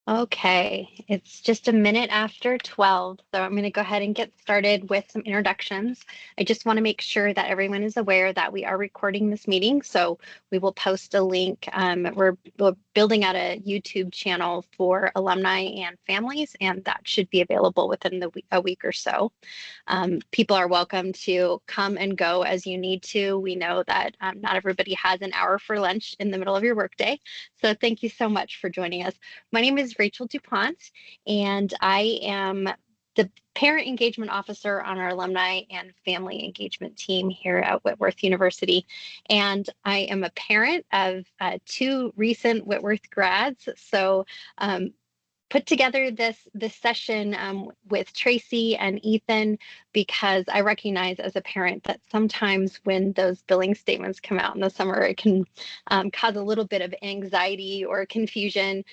Okay, it's just a minute after 12, so I'm going to go ahead and get started with some introductions. I just want to make sure that everyone is aware that we are recording this meeting, so we will post a link. We're building out a YouTube channel for alumni and families, and that should be available within a week or so. People are welcome to come and go as you need to. We know that not everybody has an hour for lunch in the middle of your workday. So thank you so much for joining us. My name is Rachel DuPont, and I am the parent engagement officer on our alumni and family engagement team here at Whitworth University. And I am a parent of two recent Whitworth grads. So put together this session with Traci and Ethan because I recognize as a parent that sometimes when those billing statements come out in the summer, it can cause a little bit of anxiety or confusion.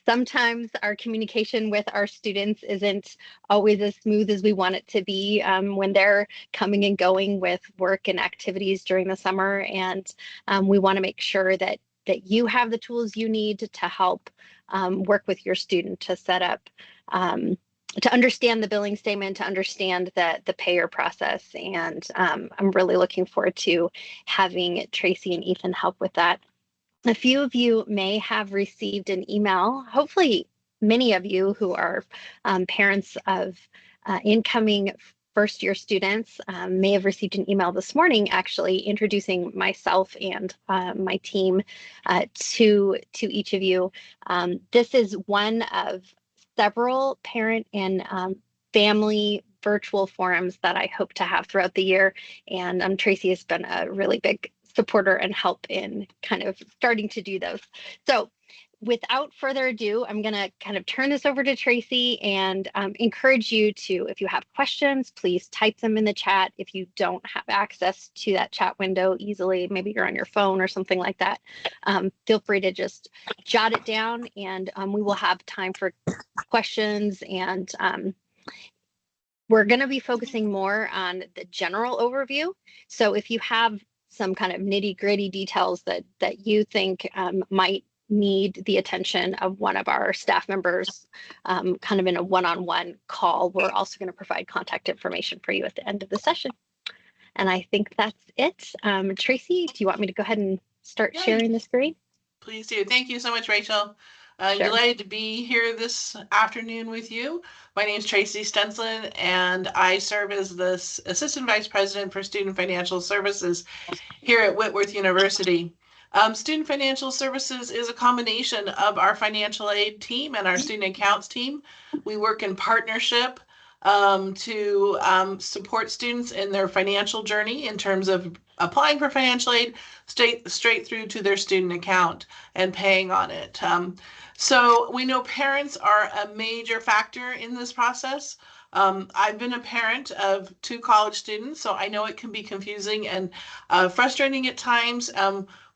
Sometimes our communication with our students isn't always as smooth as we want it to be when they're coming and going with work and activities during the summer. And we want to make sure that you have the tools you need to help work with your student to set up, to understand the billing statement, to understand the payer process. And I'm really looking forward to having Traci and Ethan help with that. A few of you may have received an email, hopefully many of you who are parents of incoming first year students may have received an email this morning actually introducing myself and my team to each of you. This is one of several parent and family virtual forums that I hope to have throughout the year. And Traci has been a really big supporter and help in kind of starting to do those. So without further ado, I'm going to kind of turn this over to Traci and encourage you to, if you have questions, please type them in the chat. If you don't have access to that chat window easily, maybe you're on your phone or something like that, feel free to just jot it down and we will have time for questions. And we're going to be focusing more on the general overview. So if you have some kind of nitty gritty details that you think might need the attention of one of our staff members kind of in a one-on-one call, we're also going to provide contact information for you at the end of the session. And I think that's it. Traci, do you want me to go ahead and start sharing the screen? Please do. Thank you so much, Rachel. I'm delighted to be here this afternoon with you. My name is Traci Stensland, and I serve as the Assistant Vice President for Student Financial Services here at Whitworth University. Student Financial Services is a combination of our financial aid team and our student accounts team. We work in partnership to support students in their financial journey in terms of applying for financial aid straight through to their student account and paying on it. So we know parents are a major factor in this process. I've been a parent of two college students, so I know it can be confusing and frustrating at times.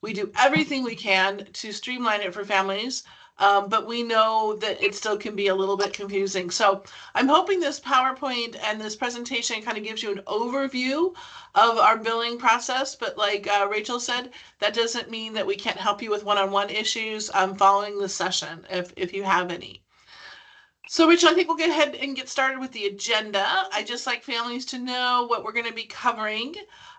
We do everything we can to streamline it for families, but we know that it still can be a little bit confusing. So I'm hoping this PowerPoint and this presentation kind of gives you an overview of our billing process, but like Rachel said, that doesn't mean that we can't help you with one-on-one issues following the session if you have any. So Rachel, I think we'll go ahead and get started with the agenda. I just like families to know what we're going to be covering.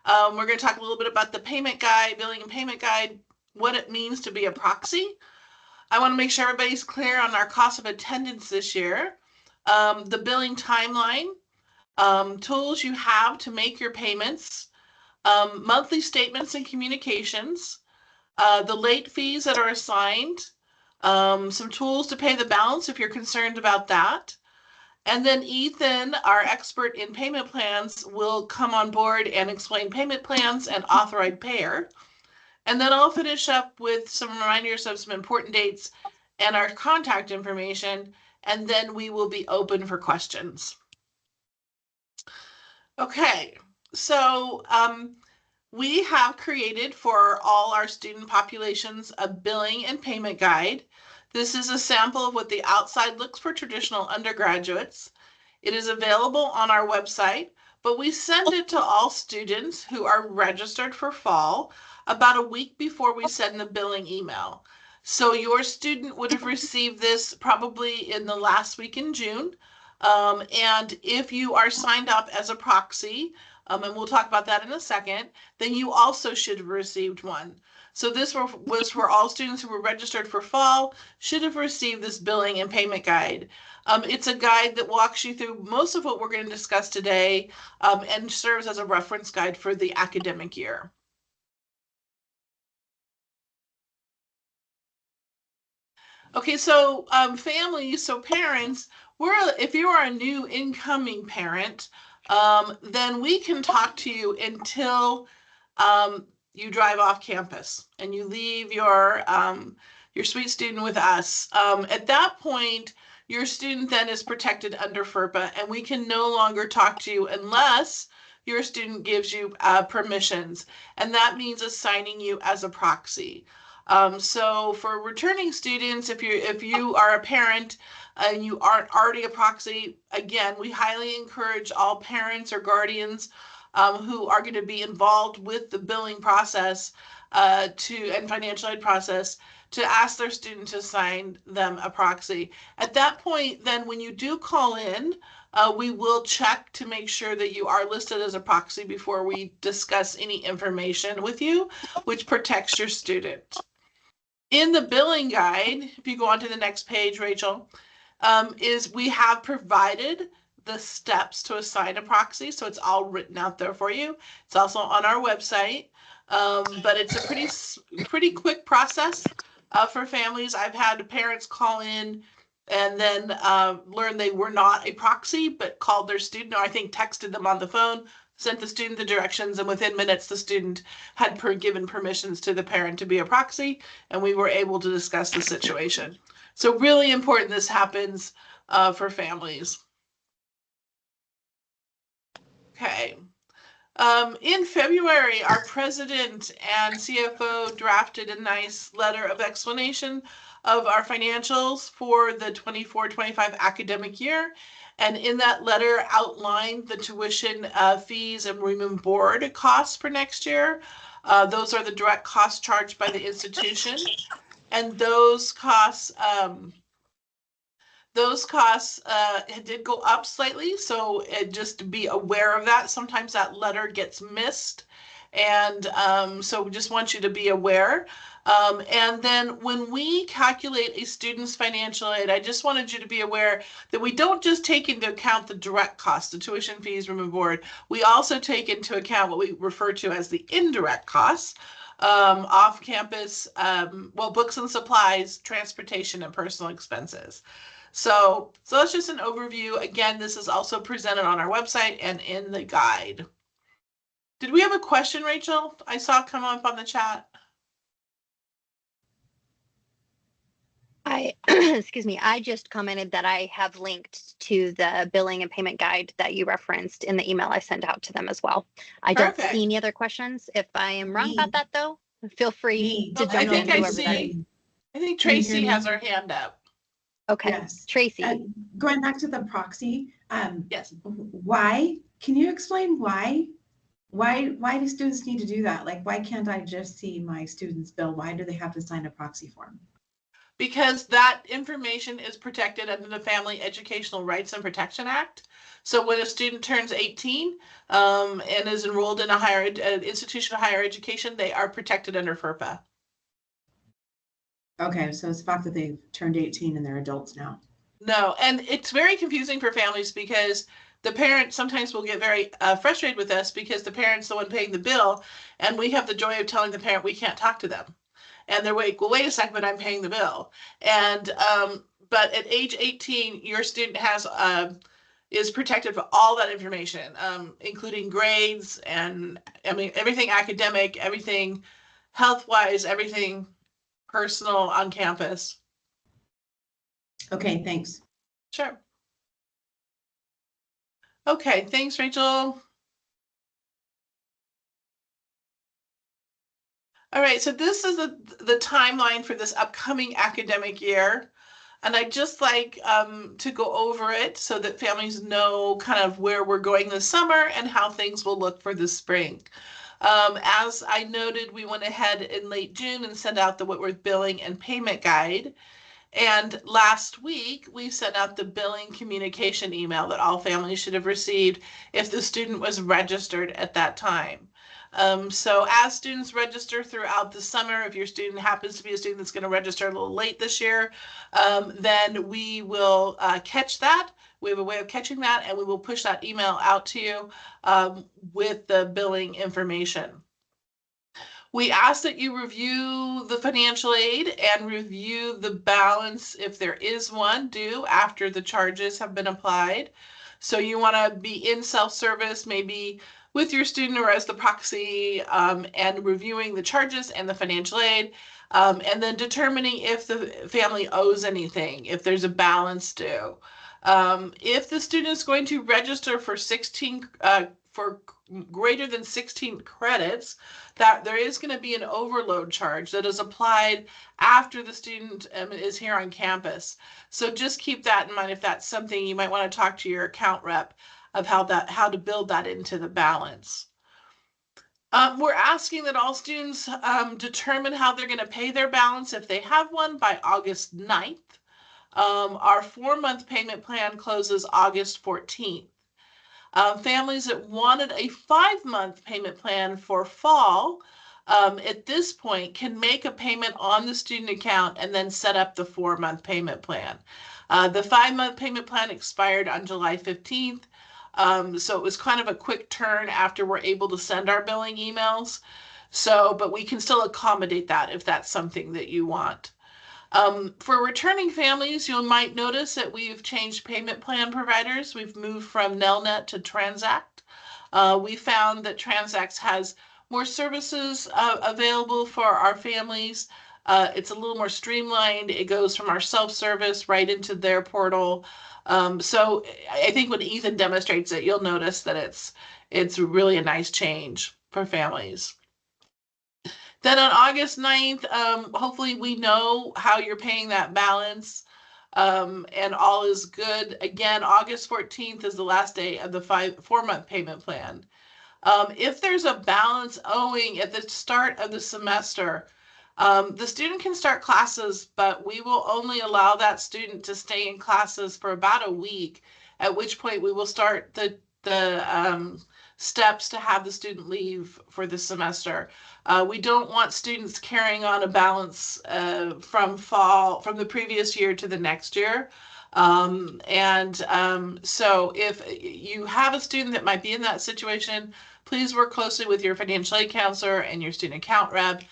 We're going to talk a little bit about the payment guide, billing and payment guide, what it means to be a proxy. I want to make sure everybody's clear on our cost of attendance this year, the billing timeline, tools you have to make your payments, monthly statements and communications, the late fees that are assigned, some tools to pay the balance if you're concerned about that. And then Ethan, our expert in payment plans, will come on board and explain payment plans and authorized payer. And then I'll finish up with some reminders of some important dates and our contact information, and then we will be open for questions. Okay, so we have created for all our student populations a billing and payment guide. This is a sample of what the outside looks for traditional undergraduates. It is available on our website, but we send it to all students who are registered for fall about a week before we send the billing email. So your student would have received this probably in the last week in June. And if you are signed up as a proxy, and we'll talk about that in a second, then you also should have received one. So this was for all students who were registered for fall, should have received this billing and payment guide. It's a guide that walks you through most of what we're going to discuss today, and serves as a reference guide for the academic year. Okay, so families, so parents, if you are a new incoming parent, then we can talk to you until you drive off campus and you leave your sweet student with us. At that point, your student then is protected under FERPA, and we can no longer talk to you unless your student gives you permissions, and that means assigning you as a proxy. So for returning students, if you are a parent and you aren't already a proxy, again, we highly encourage all parents or guardians who are going to be involved with the billing process and financial aid process to ask their student to assign them a proxy. At that point, then when you do call in, we will check to make sure that you are listed as a proxy before we discuss any information with you, which protects your student. In the billing guide, if you go on to the next page, Rachel, is we have provided the steps to assign a proxy. So it's all written out there for you. It's also on our website, but it's a pretty quick process for families. I've had parents call in and then learn they were not a proxy, but called their student, or I think texted them on the phone, sent the student the directions, and within minutes the student had given permissions to the parent to be a proxy, and we were able to discuss the situation. So really important this happens for families. Okay. In February, our president and CFO drafted a nice letter of explanation of our financials for the 24-25 academic year. And in that letter outlined the tuition fees and room and board costs for next year. Those are the direct costs charged by the institution. And those costs did go up slightly, so just be aware of that. Sometimes that letter gets missed, and so we just want you to be aware. And then when we calculate a student's financial aid, I just wanted you to be aware that we don't just take into account the direct costs, the tuition fees, room and board. We also take into account what we refer to as the indirect costs, off campus, books and supplies, transportation, and personal expenses. So that's just an overview. Again, this is also presented on our website and in the guide. Did we have a question, Rachel? I saw come up on the chat. Excuse me, I just commented that I have linked to the billing and payment guide that you referenced in the email I sent out to them as well. I don't see any other questions. If I am wrong about that, though, feel free to jump in. I think Traci has her hand up. Okay, yes. Traci. Going back to the proxy, yes. Why? Can you explain why? Why do students need to do that? Like, why can't I just see my student's bill? Why do they have to sign a proxy form? Because that information is protected under the Family Educational Rights and Protection Act. So when a student turns 18 and is enrolled in an institution of higher education, they are protected under FERPA. Okay, so it's the fact that they've turned 18 and they're adults now. No, and it's very confusing for families because the parent sometimes will get very frustrated with us because the parent's the one paying the bill, and we have the joy of telling the parent we can't talk to them. And they're like, well, wait a second, but I'm paying the bill. And but at age 18, your student is protected for all that information, including grades and everything academic, everything health-wise, everything personal on campus. Okay, thanks. Sure. Okay, thanks, Rachel. All right, so this is the timeline for this upcoming academic year. And I'd just like to go over it so that families know kind of where we're going this summer and how things will look for this spring. As I noted, we went ahead in late June and sent out the Whitworth billing and payment guide. And last week, we sent out the billing communication email that all families should have received if the student was registered at that time. So as students register throughout the summer, if your student happens to be a student that's going to register a little late this year, then we will catch that. We have a way of catching that, and we will push that email out to you with the billing information. We ask that you review the financial aid and review the balance, if there is one, due after the charges have been applied. So you want to be in self-service, maybe with your student or as the proxy, and reviewing the charges and the financial aid, and then determining if the family owes anything, if there's a balance due. If the student is going to register for for greater than 16 credits, that there is going to be an overload charge that is applied after the student is here on campus. So just keep that in mind if that's something you might want to talk to your account rep of how to build that into the balance. We're asking that all students determine how they're going to pay their balance if they have one by August 9th. Our 4-month payment plan closes August 14th. Families that wanted a 5-month payment plan for fall at this point can make a payment on the student account and then set up the 4-month payment plan. The 5-month payment plan expired on July 15th. So it was kind of a quick turn after we're able to send our billing emails. So, but we can still accommodate that if that's something that you want. For returning families, you might notice that we've changed payment plan providers. We've moved from Nelnet to Transact. We found that Transact has more services available for our families. It's a little more streamlined. It goes from our self-service right into their portal. So I think when Ethan demonstrates it, you'll notice that it's really a nice change for families. Then on August 9th, hopefully we know how you're paying that balance, and all is good. Again, August 14th is the last day of the 4-month payment plan. If there's a balance owing at the start of the semester, the student can start classes, but we will only allow that student to stay in classes for about a week, at which point we will start the steps to have the student leave for the semester. We don't want students carrying on a balance from the previous year to the next year. So if you have a student that might be in that situation, please work closely with your financial aid counselor and your student account rep.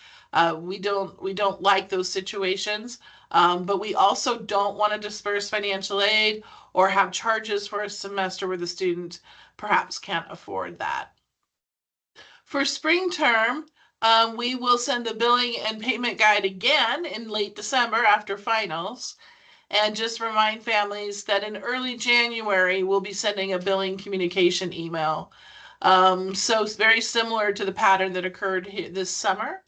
We don't like those situations, but we also don't want to disperse financial aid or have charges for a semester where the student perhaps can't afford that. For spring term, we will send the billing and payment guide again in late December after finals. And just remind families that in early January, we'll be sending a billing communication email. So it's very similar to the pattern that occurred this summer.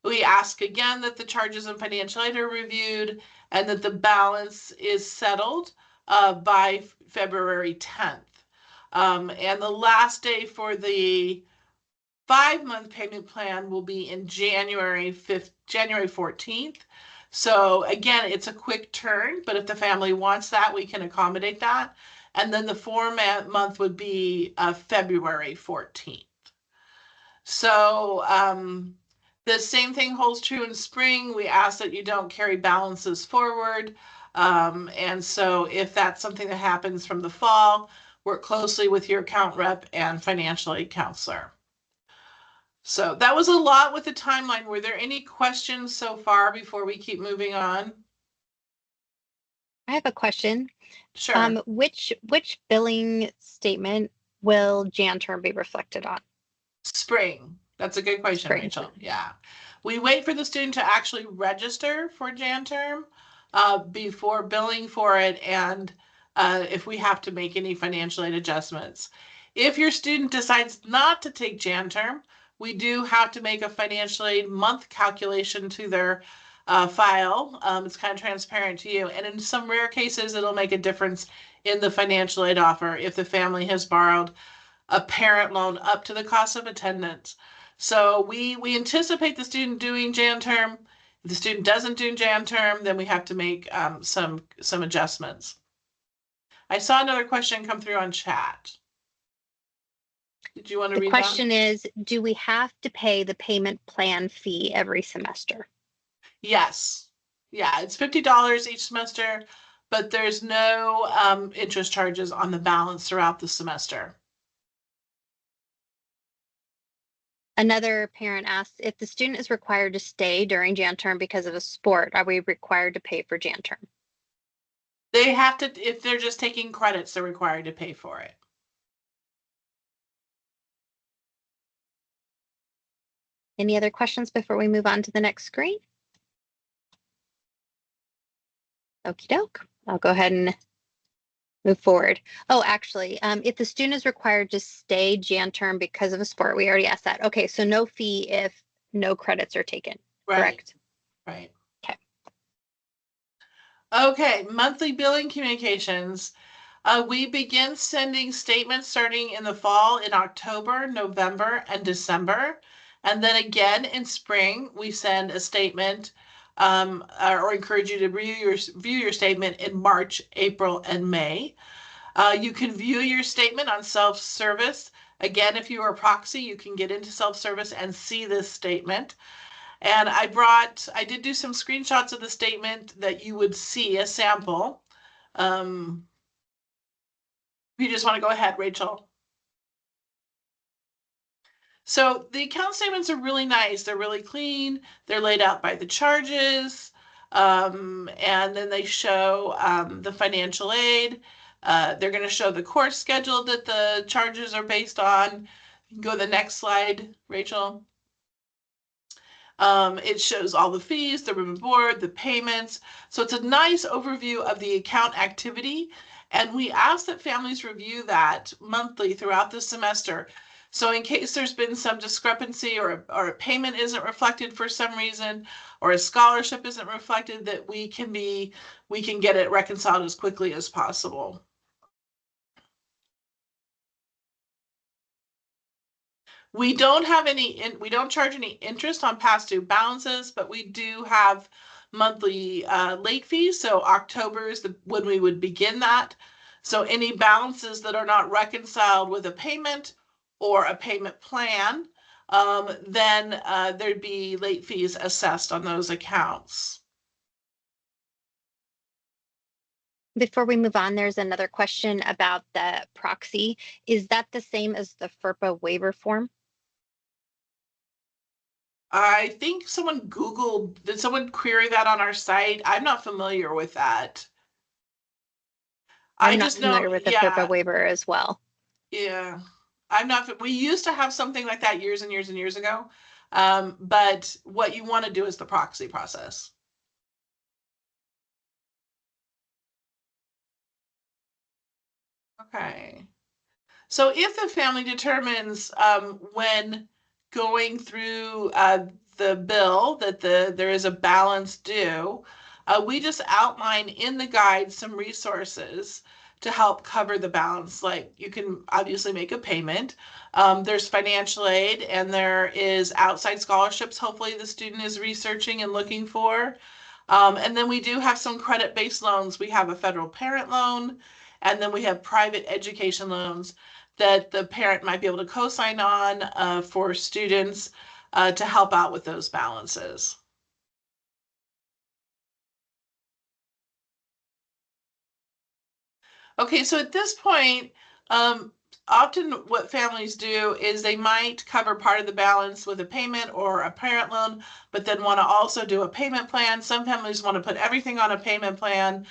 We ask again that the charges and financial aid are reviewed and that the balance is settled by February 10th. And the last day for the 5-month payment plan will be in January 14th. So again, it's a quick turn, but if the family wants that, we can accommodate that. And then the 4-month would be February 14th. So the same thing holds true in spring. We ask that you don't carry balances forward. And so if that's something that happens from the fall, work closely with your account rep and financial aid counselor. So that was a lot with the timeline. Were there any questions so far before we keep moving on? I have a question. Sure. Which billing statement will Jan term be reflected on? Spring. That's a good question, Spring. Rachel. Yeah. We wait for the student to actually register for Jan term before billing for it, and if we have to make any financial aid adjustments. If your student decides not to take Jan term, we do have to make a financial aid month calculation to their file. It's kind of transparent to you. And in some rare cases, it'll make a difference in the financial aid offer if the family has borrowed a parent loan up to the cost of attendance. So we anticipate the student doing Jan term. If the student doesn't do Jan term, then we have to make some adjustments. I saw another question come through on chat. Did you want to read that? The question is, do we have to pay the payment plan fee every semester? Yes. Yeah, it's $50 each semester, but there's no interest charges on the balance throughout the semester. Another parent asks, if the student is required to stay during Jan term because of a sport, are we required to pay for Jan term? They have to, if they're just taking credits, they're required to pay for it. Any other questions before we move on to the next screen? Okie doke. I'll go ahead and move forward. Oh, actually, if the student is required to stay Jan term because of a sport, we already asked that. Okay, so no fee if no credits are taken, correct? Right. Okay. Okay, monthly billing communications. We begin sending statements starting in the fall in October, November, and December. And then again in spring, we send a statement or encourage you to view your statement in March, April, and May. You can view your statement on self-service. Again, if you are a proxy, you can get into self-service and see this statement. And I did do some screenshots of the statement that you would see a sample. You just want to go ahead, Rachel. So the account statements are really nice. They're really clean. They're laid out by the charges. And then they show the financial aid. They're going to show the course schedule that the charges are based on. You can go to the next slide, Rachel. It shows all the fees, the room and board, the payments. So it's a nice overview of the account activity. And we ask that families review that monthly throughout the semester. So in case there's been some discrepancy or a payment isn't reflected for some reason, or a scholarship isn't reflected, that we can get it reconciled as quickly as possible. We don't charge any interest on past due balances, but we do have monthly late fees. So October is when we would begin that. So any balances that are not reconciled with a payment or a payment plan, then there'd be late fees assessed on those accounts. Before we move on, there's another question about the proxy. Is that the same as the FERPA waiver form? I think did someone query that on our site? I'm not familiar with that. I'm not familiar with the FERPA waiver as well. Yeah, we used to have something like that years and years and years ago. But what you want to do is the proxy process. Okay. So if the family determines when going through the bill that there is a balance due, we just outline in the guide some resources to help cover the balance. Like you can obviously make a payment. There's financial aid and there is outside scholarships. Hopefully the student is researching and looking for. And then we do have some credit-based loans. We have a federal parent loan, and then we have private education loans that the parent might be able to co-sign on for students to help out with those balances. Okay, so at this point, often what families do is they might cover part of the balance with a payment or a parent loan, but then want to also do a payment plan. Some families want to put everything on a payment plan.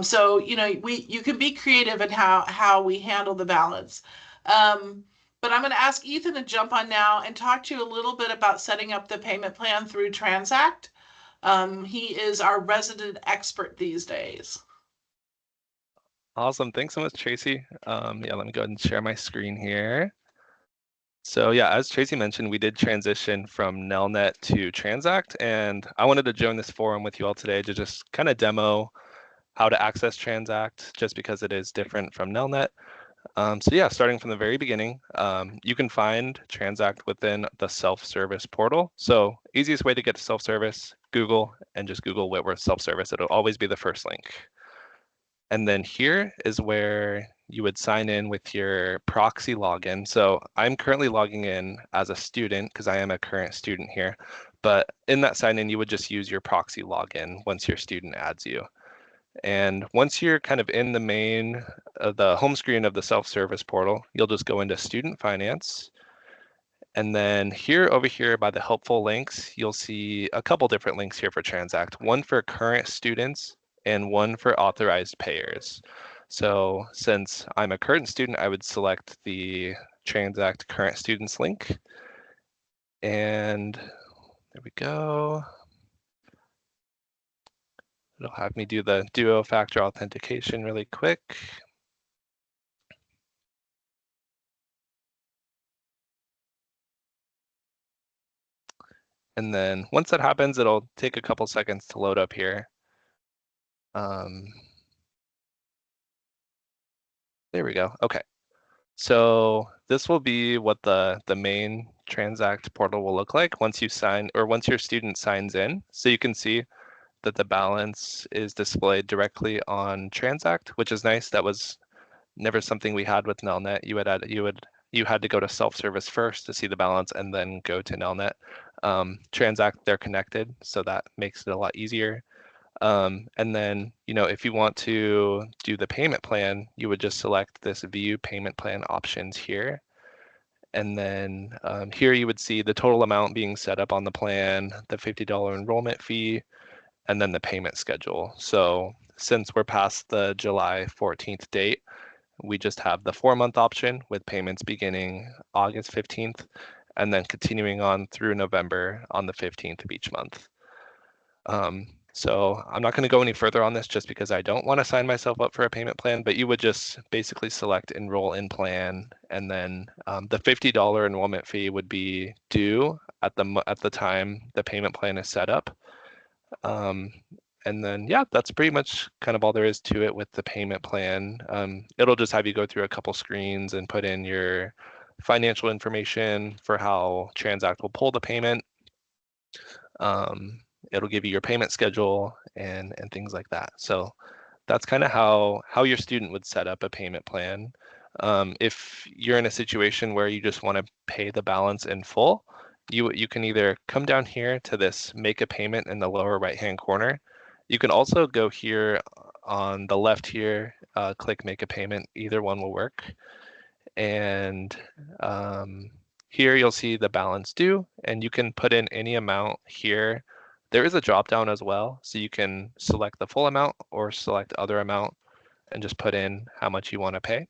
So, you can be creative in how we handle the balance. But I'm going to ask Ethan to jump on now and talk to you a little bit about setting up the payment plan through Transact. He is our resident expert these days. Awesome. Thanks so much, Traci. Let me go ahead and share my screen here. So yeah, as Traci mentioned, we did transition from Nelnet to Transact, and I wanted to join this forum with you all today to just kind of demo how to access Transact, just because it is different from Nelnet. So yeah, starting from the very beginning, you can find Transact within the self-service portal. So easiest way to get to self-service, Google, and just Google Whitworth self-service. It'll always be the first link. And then here is where you would sign in with your proxy login. So I'm currently logging in as a student because I am a current student here. But in that sign in, you would just use your proxy login once your student adds you. And once you're kind of in the main, the home screen of the self-service portal, you'll just go into student finance. And then here over here by the helpful links, you'll see a couple different links here for Transact, one for current students and one for authorized payers. So since I'm a current student, I would select the Transact current students link. And there we go. It'll have me do the duo factor authentication really quick. And then once that happens, it'll take a couple seconds to load up here. There we go. Okay. So this will be what the main Transact portal will look like once you sign or once your student signs in. So you can see that the balance is displayed directly on Transact, which is nice. That was never something we had with Nelnet. You had to go to self-service first to see the balance and then go to Nelnet. Transact, they're connected, so that makes it a lot easier. And then, if you want to do the payment plan, you would just select this view payment plan options here. And then here you would see the total amount being set up on the plan, the $50 enrollment fee, and then the payment schedule. So since we're past the July 14th date, we just have the 4-month option with payments beginning August 15th and then continuing on through November on the 15th of each month. So I'm not going to go any further on this just because I don't want to sign myself up for a payment plan, but you would just basically select enroll in plan, and then the $50 enrollment fee would be due at the time the payment plan is set up. And then, yeah, that's pretty much kind of all there is to it with the payment plan. It'll just have you go through a couple screens and put in your financial information for how Transact will pull the payment. It'll give you your payment schedule and things like that. So that's kind of how your student would set up a payment plan. If you're in a situation where you just want to pay the balance in full, you can either come down here to this make a payment in the lower right hand corner. You can also go here on the left here, click make a payment. Either one will work. And here you'll see the balance due, and you can put in any amount here. There is a drop down as well, so you can select the full amount or select other amount and just put in how much you want to pay.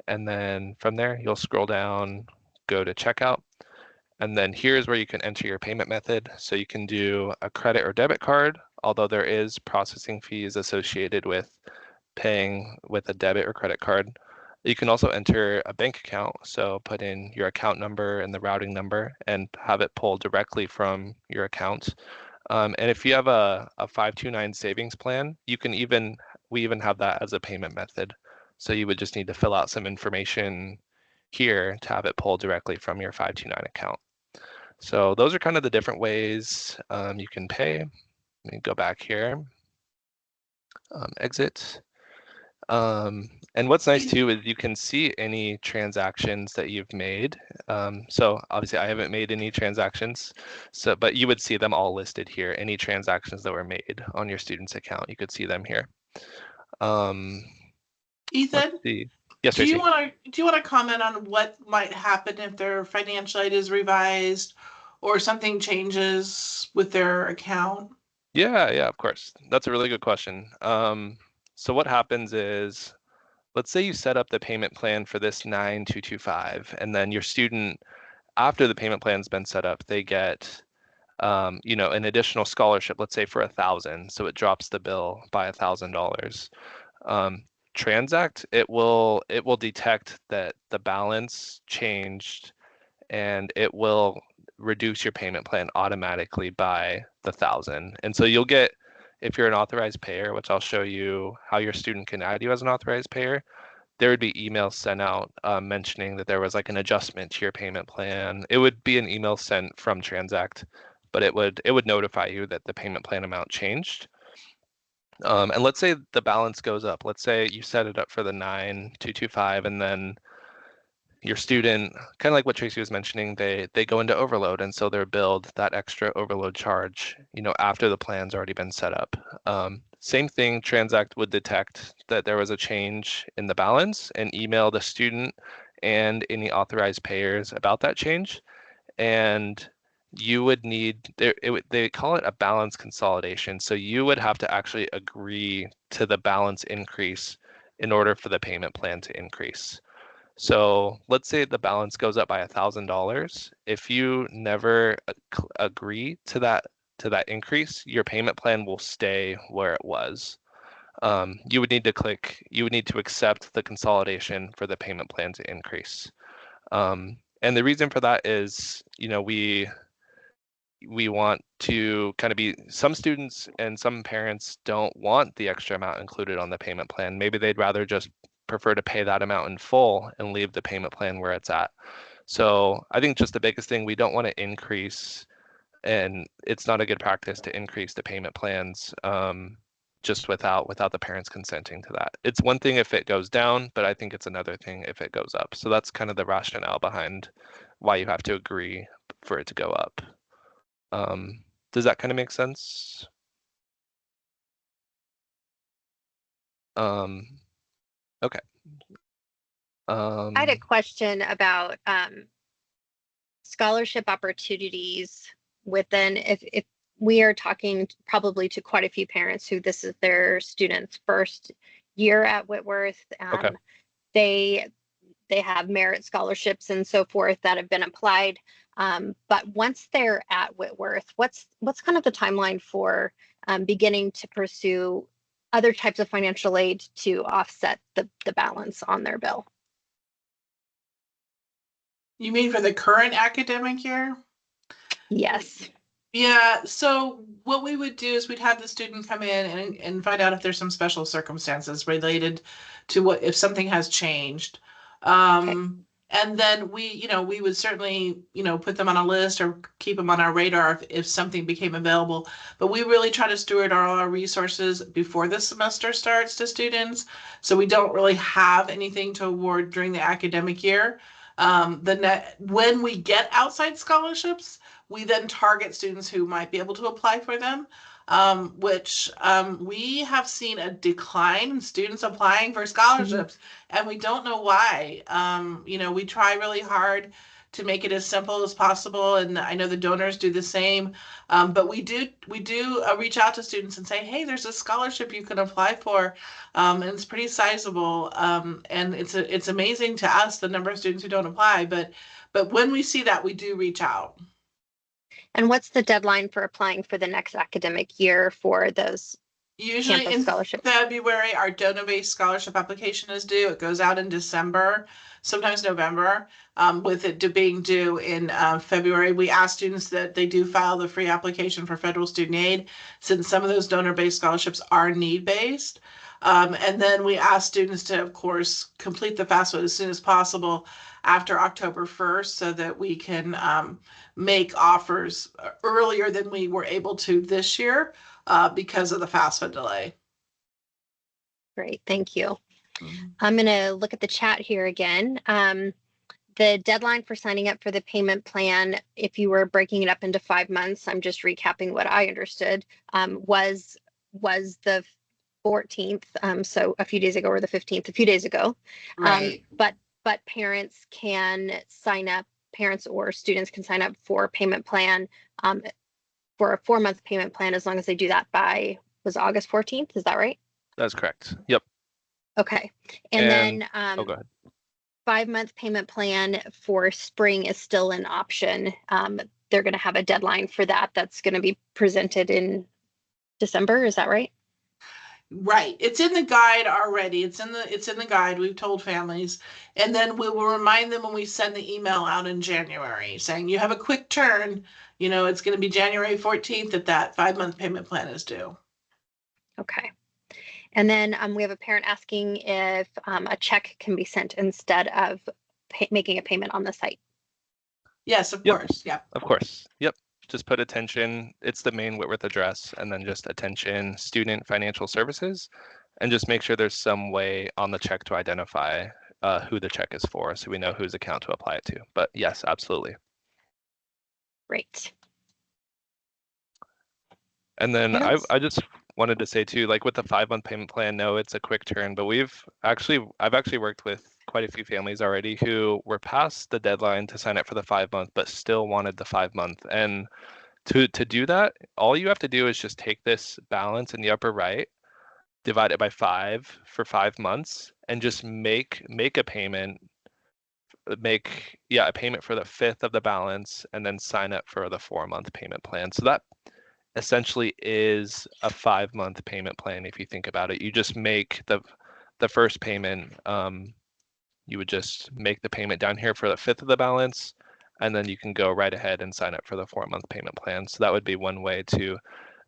And then from there, you'll scroll down, go to checkout. And then here's where you can enter your payment method. So you can do a credit or debit card, although there is processing fees associated with paying with a debit or credit card. You can also enter a bank account. So put in your account number and the routing number and have it pulled directly from your account. And if you have a 529 savings plan, we even have that as a payment method. So you would just need to fill out some information here to have it pulled directly from your 529 account. So those are kind of the different ways you can pay. Let me go back here, exit. And what's nice too is you can see any transactions that you've made. So obviously I haven't made any transactions, but you would see them all listed here. Any transactions that were made on your student's account, you could see them here. Ethan, yes, do you want to comment on what might happen if their financial aid is revised or something changes with their account? Yeah, of course. That's a really good question. So what happens is, let's say you set up the payment plan for this 9225, and then your student, after the payment plan's been set up, they get an additional scholarship, let's say for 1,000. So it drops the bill by $1,000. Transact, it will detect that the balance changed, and it will reduce your payment plan automatically by the 1,000. And so you'll get, if you're an authorized payer, which I'll show you how your student can add you as an authorized payer, there would be emails sent out mentioning that there was like an adjustment to your payment plan. It would be an email sent from Transact, but it would notify you that the payment plan amount changed. And let's say the balance goes up. Let's say you set it up for the 9225, and then your student, kind of like what Traci was mentioning, they go into overload, and so they're billed that extra overload charge, after the plan's already been set up. Same thing, Transact would detect that there was a change in the balance and email the student and any authorized payers about that change. And you would need, they call it a balance consolidation. So you would have to actually agree to the balance increase in order for the payment plan to increase. So let's say the balance goes up by $1,000. If you never agree to that increase, your payment plan will stay where it was. You would need to accept the consolidation for the payment plan to increase. And the reason for that is, we want to kind of be, some students and some parents don't want the extra amount included on the payment plan. Maybe they'd rather just prefer to pay that amount in full and leave the payment plan where it's at. So I think just the biggest thing, we don't want to increase, and it's not a good practice to increase the payment plans just without the parents consenting to that. It's one thing if it goes down, but I think it's another thing if it goes up. So that's kind of the rationale behind why you have to agree for it to go up. Does that kind of make sense? Okay. I had a question about scholarship opportunities within, if we are talking probably to quite a few parents who this is their students' first year at Whitworth. Okay. They have merit scholarships and so forth that have been applied. But once they're at Whitworth, what's kind of the timeline for beginning to pursue other types of financial aid to offset the balance on their bill? You mean for the current academic year? Yes. Yeah, so what we would do is we'd have the student come in and find out if there's some special circumstances related to what, if something has changed. And then we would certainly, put them on a list or keep them on our radar if something became available. But we really try to steward all our resources before the semester starts to students. So we don't really have anything to award during the academic year. When we get outside scholarships, we then target students who might be able to apply for them, which we have seen a decline in students applying for scholarships, and we don't know why. We try really hard to make it as simple as possible, and I know the donors do the same. But we do reach out to students and say, hey, there's a scholarship you can apply for, and it's pretty sizable. And it's amazing to us the number of students who don't apply, but when we see that, we do reach out. And what's the deadline for applying for the next academic year for those? Usually in February, our donor-based scholarship application is due. It goes out in December, sometimes November, with it being due in February. We ask students that they do file the free application for federal student aid, since some of those donor-based scholarships are need-based. And then we ask students to, of course, complete the FAFSA as soon as possible after October 1st, so that we can make offers earlier than we were able to this year because of the FAFSA delay. Great, thank you. I'm going to look at the chat here again. The deadline for signing up for the payment plan, if you were breaking it up into 5 months, I'm just recapping what I understood, was the 14th, so a few days ago, or the 15th, a few days ago. Right. But parents can sign up, parents or students can sign up for payment plan, for a 4-month payment plan, as long as they do that by, was August 14th, is that right? That's correct. Yep. Okay. And then go ahead. 5-month payment plan for spring is still an option. They're going to have a deadline for that. That's going to be presented in December. Is that right? Right. It's in the guide already. It's in the guide. We've told families. And then we will remind them when we send the email out in January saying you have a quick turn. It's going to be January 14th that 5-month payment plan is due. Okay. And then we have a parent asking if a check can be sent instead of making a payment on the site. Yes, of Yep. course. Yeah. Of course. Yep. Just put attention. It's the main Whitworth address, and then just attention student financial services, and just make sure there's some way on the check to identify who the check is for, so we know whose account to apply it to. But yes, absolutely. Great. And then Yes. I just wanted to say too, like with the 5-month payment plan, no, it's a quick turn, but I've actually worked with quite a few families already who were past the deadline to sign up for the 5-month, but still wanted the 5-month. And to do that, all you have to do is just take this balance in the upper right, divide it by 5 for 5 months, and just make a payment. A payment for the 5th of the balance, and then sign up for the 4-month payment plan. So that essentially is a 5-month payment plan. If you think about it, you just make the first payment. You would just make the payment down here for the 5th of the balance, and then you can go right ahead and sign up for the 4-month payment plan. So that would be one way to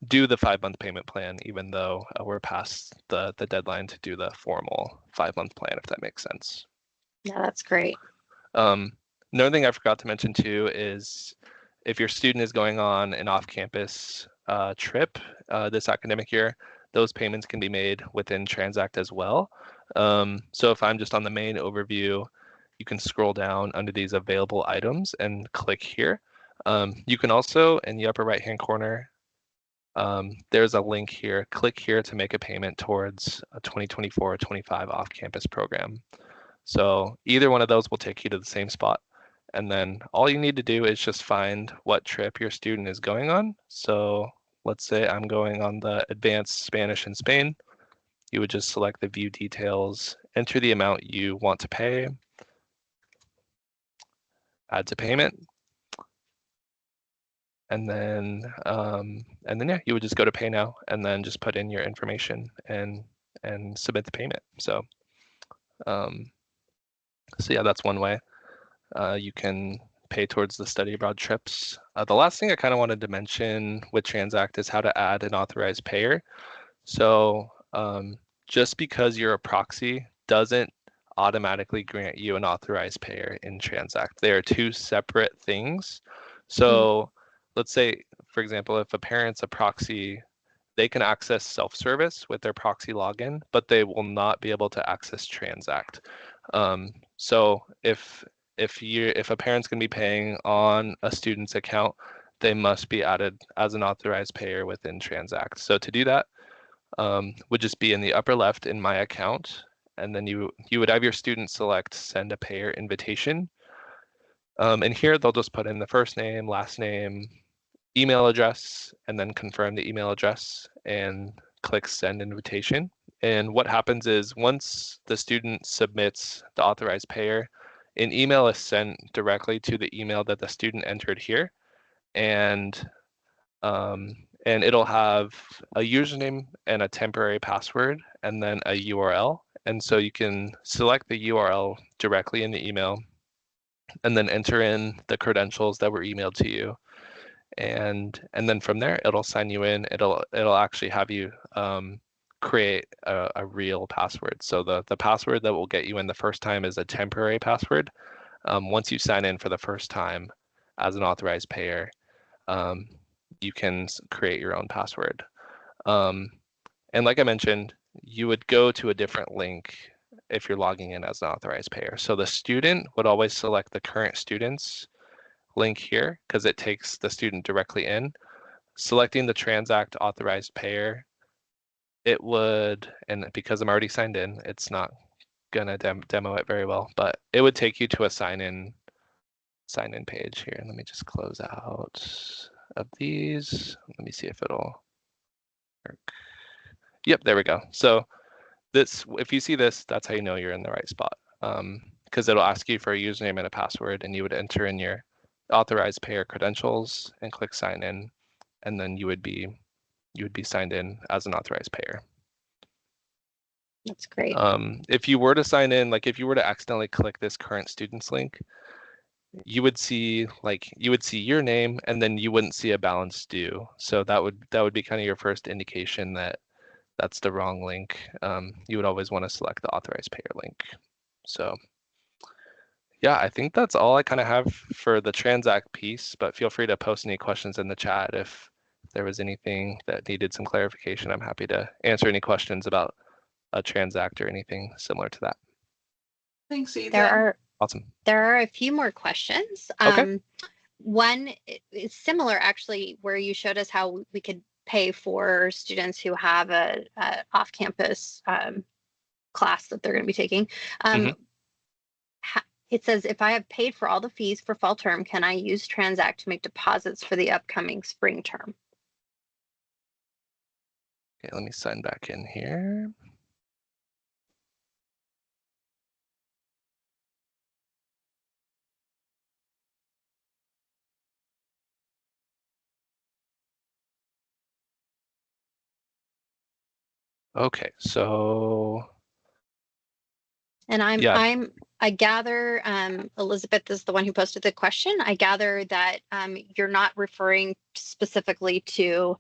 do the 5-month payment plan, even though we're past the deadline to do the formal 5-month plan, if that makes sense. Yeah, that's great. Another thing I forgot to mention too is if your student is going on an off-campus trip this academic year, those payments can be made within Transact as well. So if I'm just on the main overview, you can scroll down under these available items and click here. You can also, in the upper right-hand corner, there's a link here. Click here to make a payment towards a 2024-25 off-campus program. So either one of those will take you to the same spot. And then all you need to do is just find what trip your student is going on. So let's say I'm going on the Advanced Spanish in Spain. You would just select the view details, enter the amount you want to pay, add to payment. And then yeah, you would just go to pay now and then just put in your information and submit the payment. So yeah, that's one way. You can pay towards the study abroad trips. The last thing I kind of wanted to mention with Transact is how to add an authorized payer. So just because you're a proxy doesn't automatically grant you an authorized payer in Transact. They are two separate things. So let's say, for example, if a parent's a proxy, they can access self-service with their proxy login, but they will not be able to access Transact. So if a parent's going to be paying on a student's account, they must be added as an authorized payer within Transact. So to do that, would just be in the upper left in My Account, and then you would have your student select Send a Payer Invitation. And here they'll just put in the first name, last name, email address, and then confirm the email address and click Send Invitation. And what happens is once the student submits the authorized payer, an email is sent directly to the email that the student entered here, and it'll have a username and a temporary password, and then a URL. And so you can select the URL directly in the email, and then enter in the credentials that were emailed to you, and then from there it'll sign you in. It'll actually have you create a real password. So the password that will get you in the first time is a temporary password. Once you sign in for the first time as an authorized payer, you can create your own password. And like I mentioned, you would go to a different link if you're logging in as an authorized payer. So the student would always select the current student's link here because it takes the student directly in. Selecting the Transact authorized payer, it would, and because I'm already signed in, it's not gonna demo it very well, but it would take you to a sign-in page here. Let me just close out of these. Let me see if it'll work. Yep, there we go. So this, if you see this, that's how you know you're in the right spot. Because it'll ask you for a username and a password, and you would enter in your authorized payer credentials and click sign in, and then you would be signed in as an authorized payer. That's great. If you were to sign in, like if you were to accidentally click this current students link, you would see your name, and then you wouldn't see a balance due. So that would be kind of your first indication that that's the wrong link. You would always want to select the authorized payer link. So yeah, I think that's all I kind of have for the Transact piece, but feel free to post any questions in the chat if there was anything that needed some clarification. I'm happy to answer any questions about a Transact or anything similar to that. Thanks, Ethan. Awesome. There are a few more questions. Okay. One is similar, actually, where you showed us how we could pay for students who have a off-campus class that they're going to be taking. It says, if I have paid for all the fees for fall term, can I use Transact to make deposits for the upcoming spring term? Okay, let me sign back in here. Okay, so. And I gather, Elizabeth is the one who posted the question. I gather that you're not referring specifically to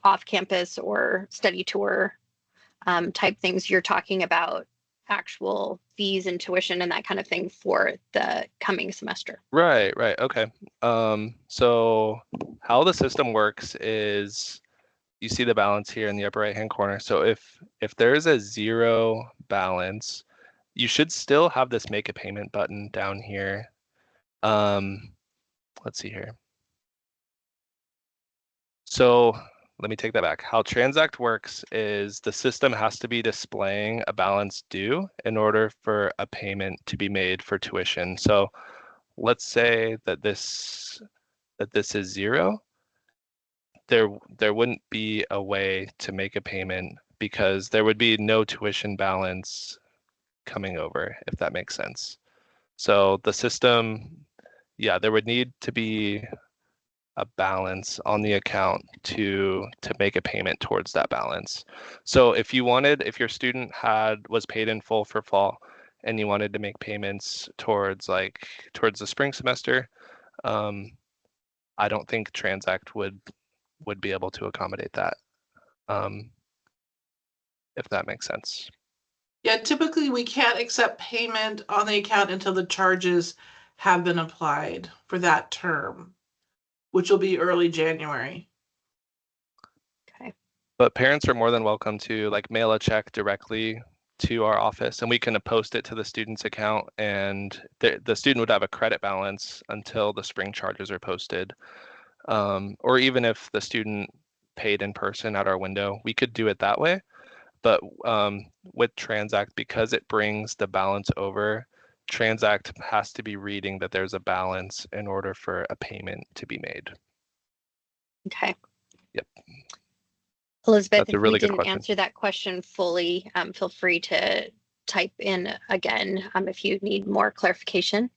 off-campus or study tour type things. You're talking about actual fees and tuition and that kind of thing for the coming semester. Right, okay. So how the system works is you see the balance here in the upper right hand corner. So if there's a 0 balance, you should still have this make a payment button down here. Let's see here. So let me take that back. How Transact works is the system has to be displaying a balance due in order for a payment to be made for tuition. So let's say that this is 0. There wouldn't be a way to make a payment because there would be no tuition balance coming over, if that makes sense. So the system, yeah, there would need to be a balance on the account to make a payment towards that balance. So if your student was paid in full for fall and you wanted to make payments towards the spring semester, I don't think Transact would be able to accommodate that, if that makes sense. Yeah, typically we can't accept payment on the account until the charges have been applied for that term, which will be early January. Okay. But parents are more than welcome to mail a check directly to our office, and we can post it to the student's account, and the student would have a credit balance until the spring charges are posted. Or even if the student paid in person at our window, we could do it that way. But with Transact, because it brings the balance over, Transact has to be reading that there's a balance in order for a payment to be made. Okay. Yep. Elizabeth, That's a really if we good didn't question. answer that question fully, feel free to type in again if you need more clarification.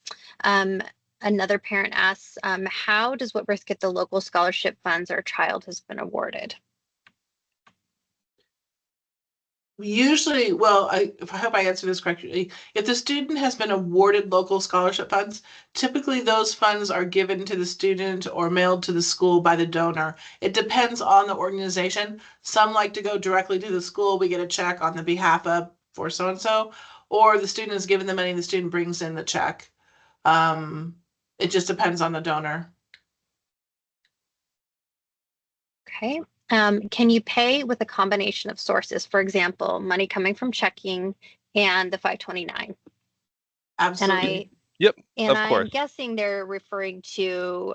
Another parent asks, how does Whitworth get the local scholarship funds our child has been awarded? Usually, well, I hope I answered this correctly. If the student has been awarded local scholarship funds, typically those funds are given to the student or mailed to the school by the donor. It depends on the organization. Some like to go directly to the school. We get a check on the behalf of for so-and-so, or the student is given the money, the student brings in the check. It just depends on the donor. Okay. Can you pay with a combination of sources? For example, money coming from checking and the 529. Absolutely. Yep. And of course. I'm guessing they're referring to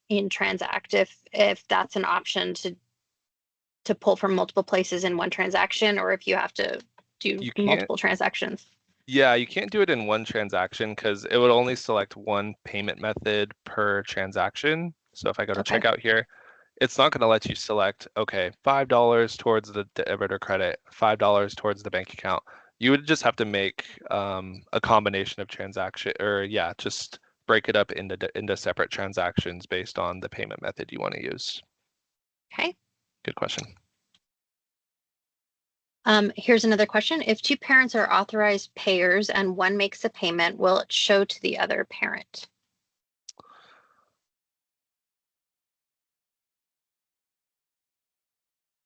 in Transact if that's an option to pull from multiple places in one transaction, or if you have to do multiple transactions. Yeah, you can't do it in one transaction because it would only select one payment method per transaction. So if I go to checkout here, it's not going to let you select, okay, $5 towards the debit or credit, $5 towards the bank account. You would just have to make a combination of transaction, or yeah, just break it up into separate transactions based on the payment method you want to use. Okay. Good question. Here's another question. If two parents are authorized payers and one makes a payment, will it show to the other parent?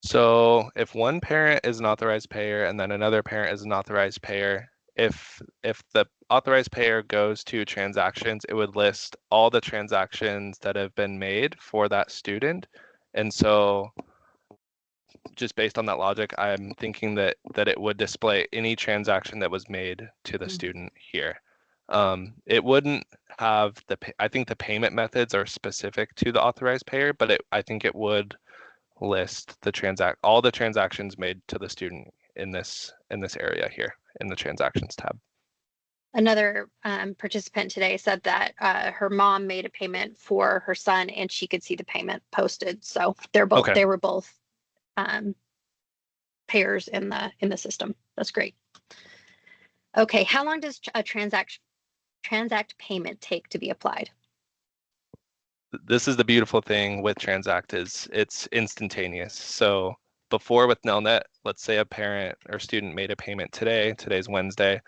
So if one parent is an authorized payer and then another parent is an authorized payer, if the authorized payer goes to transactions, it would list all the transactions that have been made for that student. And so just based on that logic, I'm thinking that it would display any transaction that was made to the student here. It wouldn't have I think the payment methods are specific to the authorized payer, but I think it would list all the transactions made to the student in this area here in the transactions tab. Another participant today said that her mom made a payment for her son and she could see the payment posted. So they were both payers in the system. That's great. Okay, how long does a transact payment take to be applied? This is the beautiful thing with Transact is it's instantaneous. So before with Nelnet, let's say a parent or student made a payment today's Wednesday,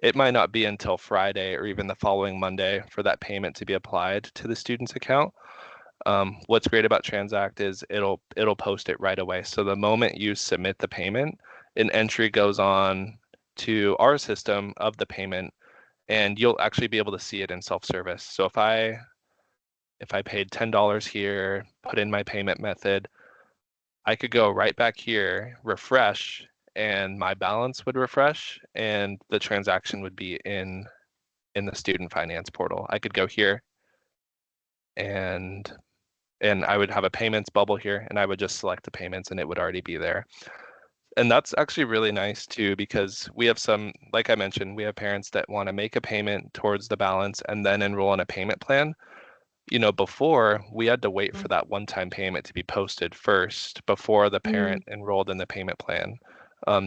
it might not be until Friday or even the following Monday for that payment to be applied to the student's account. What's great about Transact is it'll post it right away. So the moment you submit the payment, an entry goes on to our system of the payment, and you'll actually be able to see it in self-service. So if I paid $10 here, put in my payment method, I could go right back here, refresh, and my balance would refresh, and the transaction would be in the student finance portal. I could go here, and I would have a payments bubble here, and I would just select the payments, and it would already be there. And that's actually really nice too, because we have some, like I mentioned, we have parents that want to make a payment towards the balance and then enroll in a payment plan. You know, before we had to wait for that one-time payment to be posted first before the parent enrolled in the payment plan,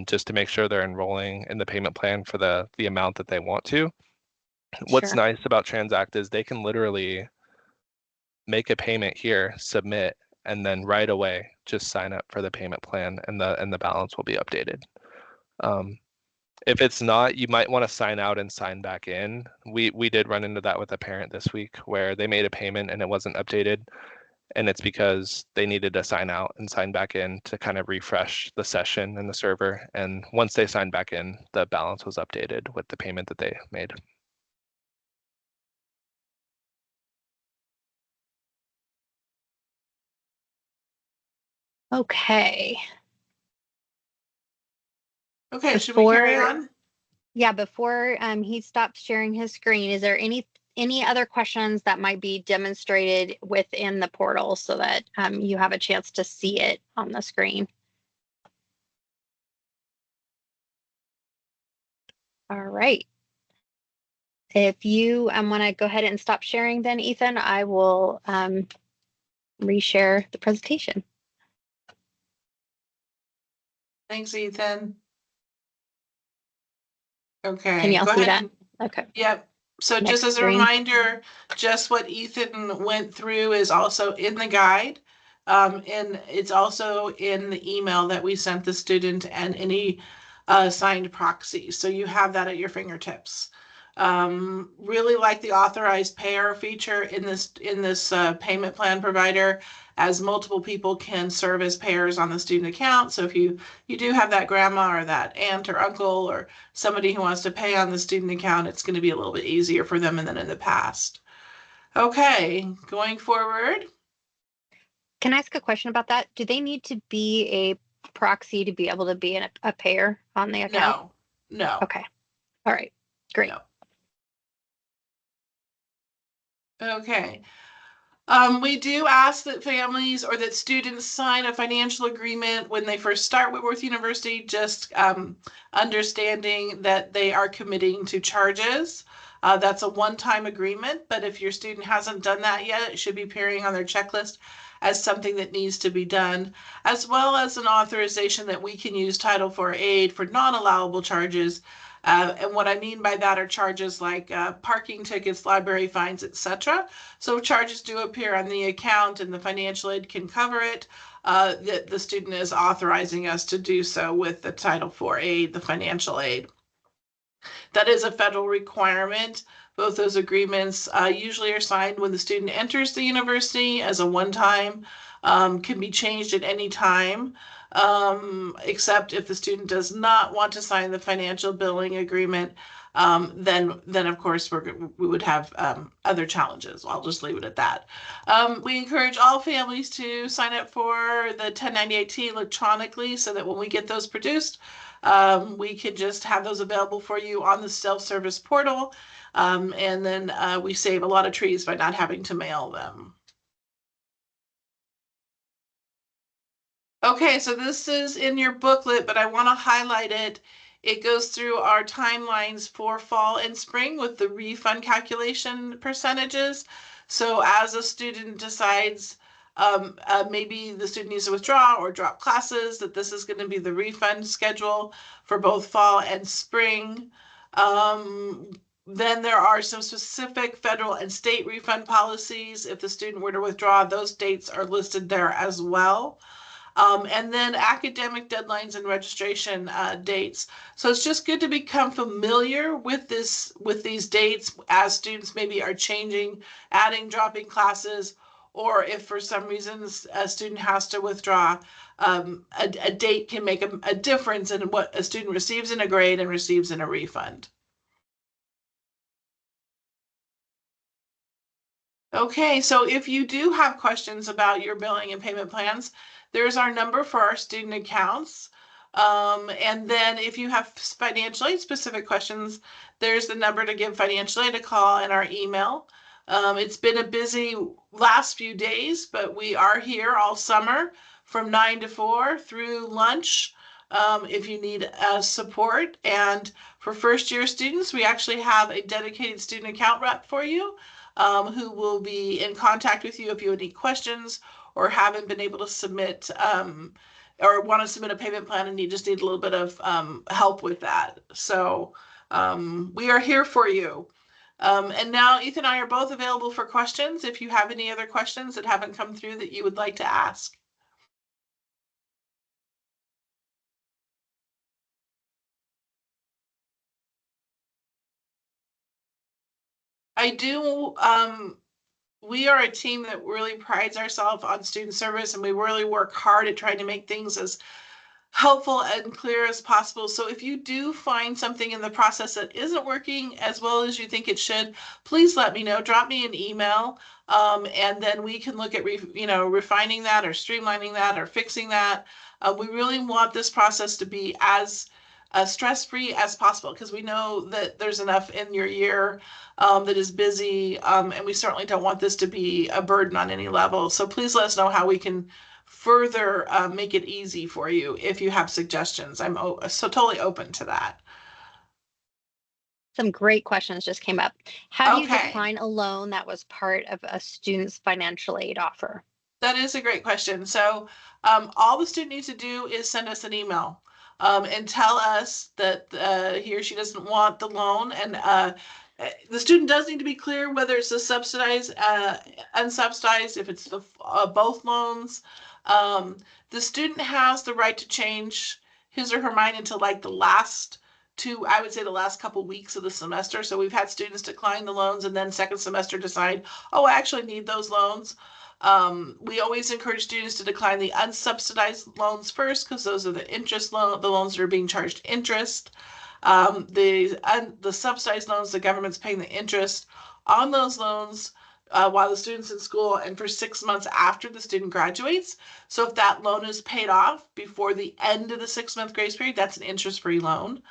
just to make sure they're enrolling in the payment plan for the amount that they want to. What's nice about Transact is they can literally make a payment here, submit, and then right away just sign up for the payment plan, and the balance will be updated. If it's not, you might want to sign out and sign back in. We did run into that with a parent this week where they made a payment and it wasn't updated, and it's because they needed to sign out and sign back in to kind of refresh the session and the server. And once they signed back in, the balance was updated with the payment that they made. Okay. Okay, should we carry on? Yeah, before he stops sharing his screen, is there any other questions that might be demonstrated within the portal so that you have a chance to see it on the screen? All right. If you want to go ahead and stop sharing then, Ethan, I will reshare the presentation. Thanks, Ethan. Okay. Can y'all see that? Okay. Yep. So just as a reminder, just what Ethan went through is also in the guide. And it's also in the email that we sent the student and any signed proxy. So you have that at your fingertips. Really like the authorized payer feature in this payment plan provider, as multiple people can serve as payers on the student account. So if you do have that grandma or that aunt or uncle or somebody who wants to pay on the student account, it's going to be a little bit easier for them than in the past. Okay, going forward. Can I ask a question about that? Do they need to be a proxy to be able to be a payer on the account? No. Okay. All right. Great. No. Okay. We do ask that families or that students sign a financial agreement when they first start Whitworth University, just understanding that they are committing to charges. That's a one-time agreement, but if your student hasn't done that yet, it should be appearing on their checklist as something that needs to be done, as well as an authorization that we can use Title IV aid for non-allowable charges. And what I mean by that are charges like parking tickets, library fines, etc. So if charges do appear on the account and the financial aid can cover it, the student is authorizing us to do so with the Title IV aid, the financial aid. That is a federal requirement. Both those agreements usually are signed when the student enters the university as a one-time, can be changed at any time. except if the student does not want to sign the financial billing agreement, then of course we would have other challenges. I'll just leave it at that. We encourage all families to sign up for the 1098-T electronically so that when we get those produced, we can just have those available for you on the self-service portal. And then we save a lot of trees by not having to mail them. Okay, so this is in your booklet, but I want to highlight it. It goes through our timelines for fall and spring with the refund calculation percentages. So as a student decides maybe the student needs to withdraw or drop classes, that this is going to be the refund schedule for both fall and spring. Then there are some specific federal and state refund policies. If the student were to withdraw, those dates are listed there as well. And then academic deadlines and registration dates. So it's just good to become familiar with these dates as students maybe are changing, adding, dropping classes, or if for some reason a student has to withdraw, a date can make a difference in what a student receives in a grade and receives in a refund. Okay, so if you do have questions about your billing and payment plans, there's our number for our student accounts. And then if you have financial aid specific questions, there's the number to give financial aid a call and our email. It's been a busy last few days, but we are here all summer from 9 to 4 through lunch if you need support. And for first year students, we actually have a dedicated student account rep for you. Who will be in contact with you if you have any questions or haven't been able to submit or want to submit a payment plan and you just need a little bit of help with that. So we are here for you. And now Ethan and I are both available for questions if you have any other questions that haven't come through that you would like to ask. I do. We are a team that really prides ourselves on student service, and we really work hard at trying to make things as helpful and clear as possible. So if you do find something in the process that isn't working as well as you think it should, please let me know. Drop me an email, and then we can look at refining that or streamlining that or fixing that. We really want this process to be as stress-free as possible because we know that there's enough in your year that is busy, and we certainly don't want this to be a burden on any level. So please let us know how we can further make it easy for you if you have suggestions. I'm so totally open to that. Some great questions just came up. How do you decline a loan that was part of a student's financial aid offer? That is a great question. So all the student needs to do is send us an email and tell us that he or she doesn't want the loan. And the student does need to be clear whether it's a subsidized, unsubsidized, if it's the both loans. The student has the right to change his or her mind until like the last I would say the last couple weeks of the semester. So we've had students decline the loans and then second semester decide, oh, I actually need those loans. We always encourage students to decline the unsubsidized loans first because those are the the loans that are being charged interest. The subsidized loans, the government's paying the interest on those loans while the student's in school and for 6 months after the student graduates. So if that loan is paid off before the end of the 6-month grace period, that's an interest-free loan.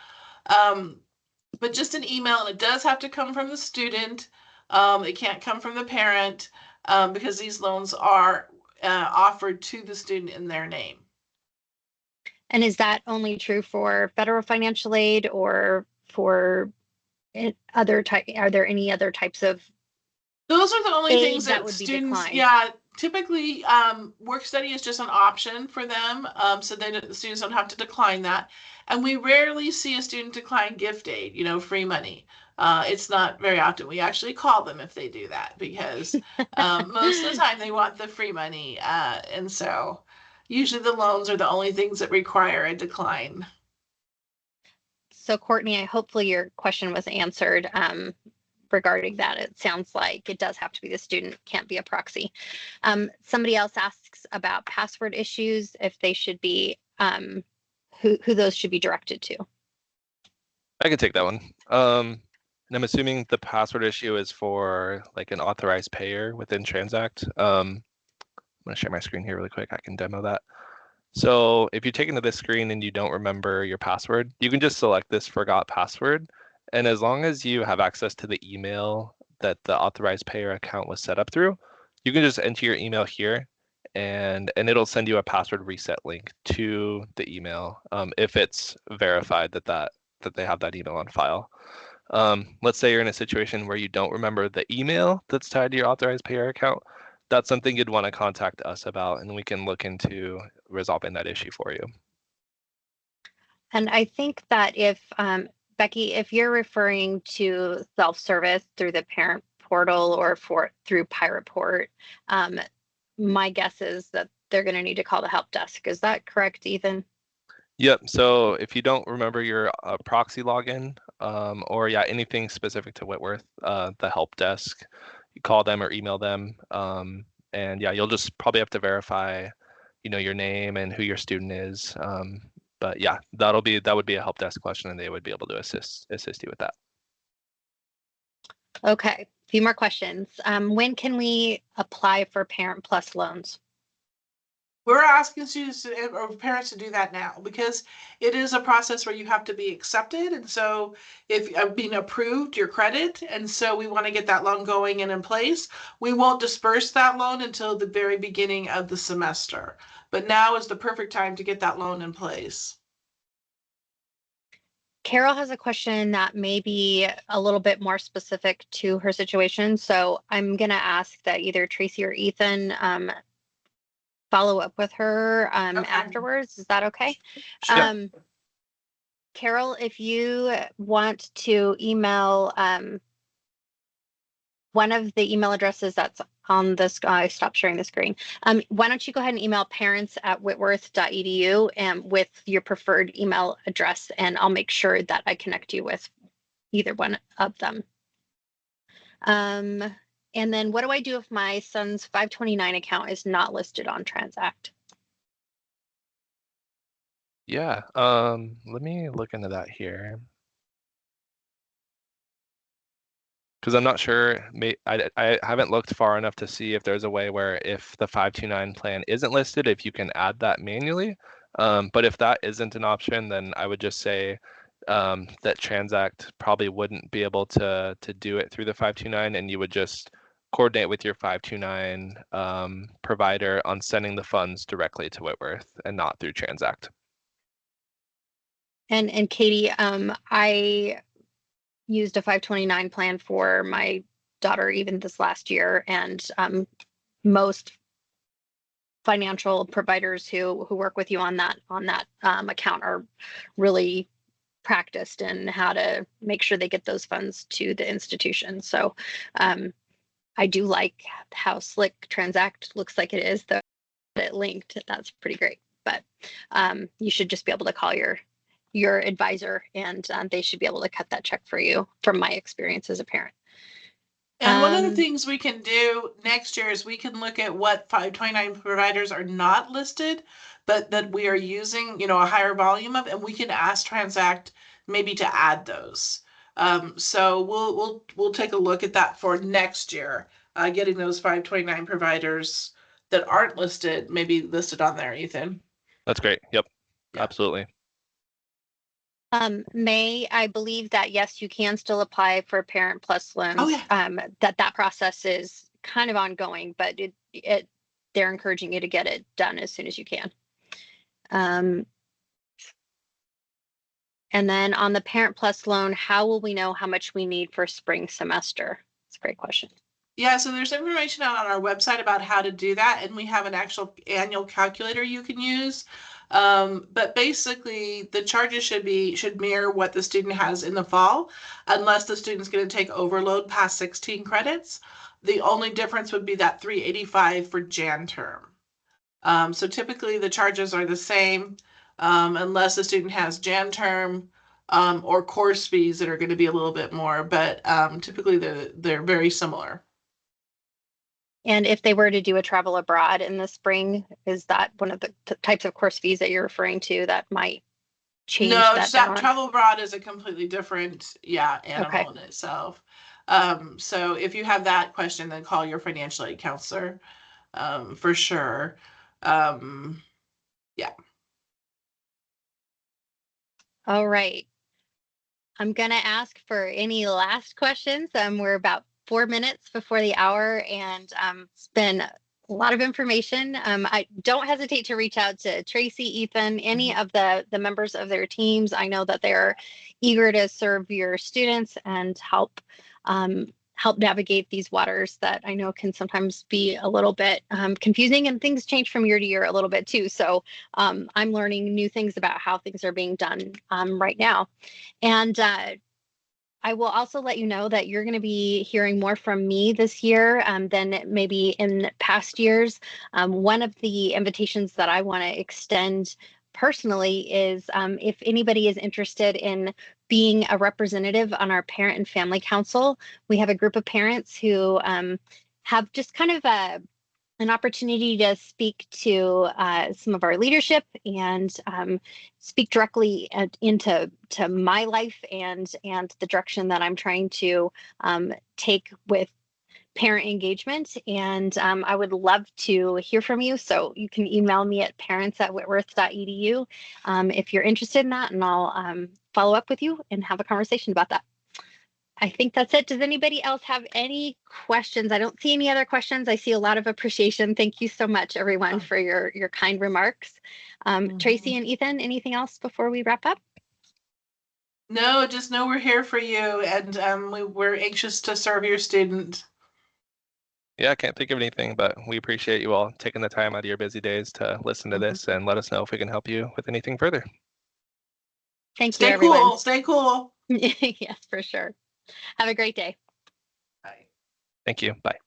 But just an email, and it does have to come from the student. It can't come from the parent because these loans are offered to the student in their name. And is that only true for federal financial aid or for other type? Are there any other types of? Those are the only things that would students, be declined. Typically work study is just an option for them. So the students don't have to decline that. And we rarely see a student decline gift aid, free money. It's not very often. We actually call them if they do that because most of the time they want the free money. And so usually the loans are the only things that require a decline. So Courtney, hopefully your question was answered regarding that. It sounds like it does have to be the student, can't be a proxy. Somebody else asks about password issues, if they should be who those should be directed to. I can take that one. And I'm assuming the password issue is for like an authorized payer within Transact. I'm gonna share my screen here really quick. I can demo that. So if you take into this screen and you don't remember your password, you can just select this forgot password. And as long as you have access to the email that the authorized payer account was set up through, you can just enter your email here and it'll send you a password reset link to the email if it's verified that they have that email on file. Let's say you're in a situation where you don't remember the email that's tied to your authorized payer account. That's something you'd want to contact us about, and we can look into resolving that issue for you. And I think that if, Becky, if you're referring to self-service through the parent portal or through PyReport, my guess is that they're going to need to call the help desk. Is that correct, Ethan? Yep. So if you don't remember your proxy login or anything specific to Whitworth, the help desk, you call them or email them. And you'll just probably have to verify, your name and who your student is. But yeah, that would be a help desk question, and they would be able to assist you with that. Okay, a few more questions. When can we apply for Parent Plus loans? We're asking students or parents to do that now because it is a process where you have to be accepted. And so if being approved your credit, and so we want to get that loan going and in place. We won't disperse that loan until the very beginning of the semester. But now is the perfect time to get that loan in place. Carol has a question that may be a little bit more specific to her situation. So I'm going to ask that either Traci or Ethan follow up with her Okay. afterwards. Is that okay? Sure. Carol, if you want to email one of the email addresses that's on this, I stopped sharing the screen. Why don't you go ahead and email parents@whitworth.edu and with your preferred email address, and I'll make sure that I connect you with either one of them. And then what do I do if my son's 529 account is not listed on Transact? Yeah, let me look into that here. Because I'm not sure, I haven't looked far enough to see if there's a way where if the 529 plan isn't listed, if you can add that manually. But if that isn't an option, then I would just say that Transact probably wouldn't be able to do it through the 529, and you would just coordinate with your 529 provider on sending the funds directly to Whitworth and not through Transact. And Katie, I used a 529 plan for my daughter even this last year, and most financial providers who work with you on that account are really practiced in how to make sure they get those funds to the institution. So I do like how slick Transact looks like it is, though it linked. That's pretty great. But you should just be able to call your advisor, and they should be able to cut that check for you, from my experience as a parent. And one of the things we can do next year is we can look at what 529 providers are not listed, but that we are using, a higher volume of, and we can ask Transact maybe to add those. So we'll take a look at that for next year, getting those 529 providers that aren't listed, maybe listed on there, Ethan. That's great. Yep, Yeah. Absolutely. May, I believe that yes, you can still apply for Parent Plus loans. Oh, yeah. That process is kind of ongoing, but they're encouraging you to get it done as soon as you can. And then on the Parent Plus loan, how will we know how much we need for spring semester? It's a great question. Yeah, so there's information out on our website about how to do that, and we have an actual annual calculator you can use. But basically, the charges should mirror what the student has in the fall, unless the student's going to take overload past 16 credits. The only difference would be that $385 for Jan term. So typically the charges are the same, unless the student has Jan term or course fees that are going to be a little bit more, but typically they're very similar. And if they were to do a travel abroad in the spring, is that one of the types of course fees that you're referring to that might change No, that balance? travel abroad is a completely different, animal Okay. in itself. So if you have that question, then call your financial aid counselor, for sure. Yeah. All right. I'm going to ask for any last questions. We're about 4 minutes before the hour, and it's been a lot of information. I don't hesitate to reach out to Traci, Ethan, any of the members of their teams. I know that they're eager to serve your students and help navigate these waters that I know can sometimes be a little bit confusing, and things change from year to year a little bit too. So I'm learning new things about how things are being done right now. And I will also let you know that you're going to be hearing more from me this year than maybe in past years. One of the invitations that I want to extend personally is if anybody is interested in being a representative on our parent and family council. We have a group of parents who have just kind of an opportunity to speak to some of our leadership and speak directly into my life and the direction that I'm trying to take with parent engagement. And I would love to hear from you. So you can email me at parents@whitworth.edu if you're interested in that, and I'll follow up with you and have a conversation about that. I think that's it. Does anybody else have any questions? I don't see any other questions. I see a lot of appreciation. Thank you so much, everyone, for your kind remarks. Traci and Ethan, anything else before we wrap up? No, just know we're here for you, and we're anxious to serve your student. Yeah, I can't think of anything, but we appreciate you all taking the time out of your busy days to listen to this and let us know if we can help you with anything further. Thank you, everyone. Stay cool. Yes, for sure. Have a great day. Bye. Thank you. Bye.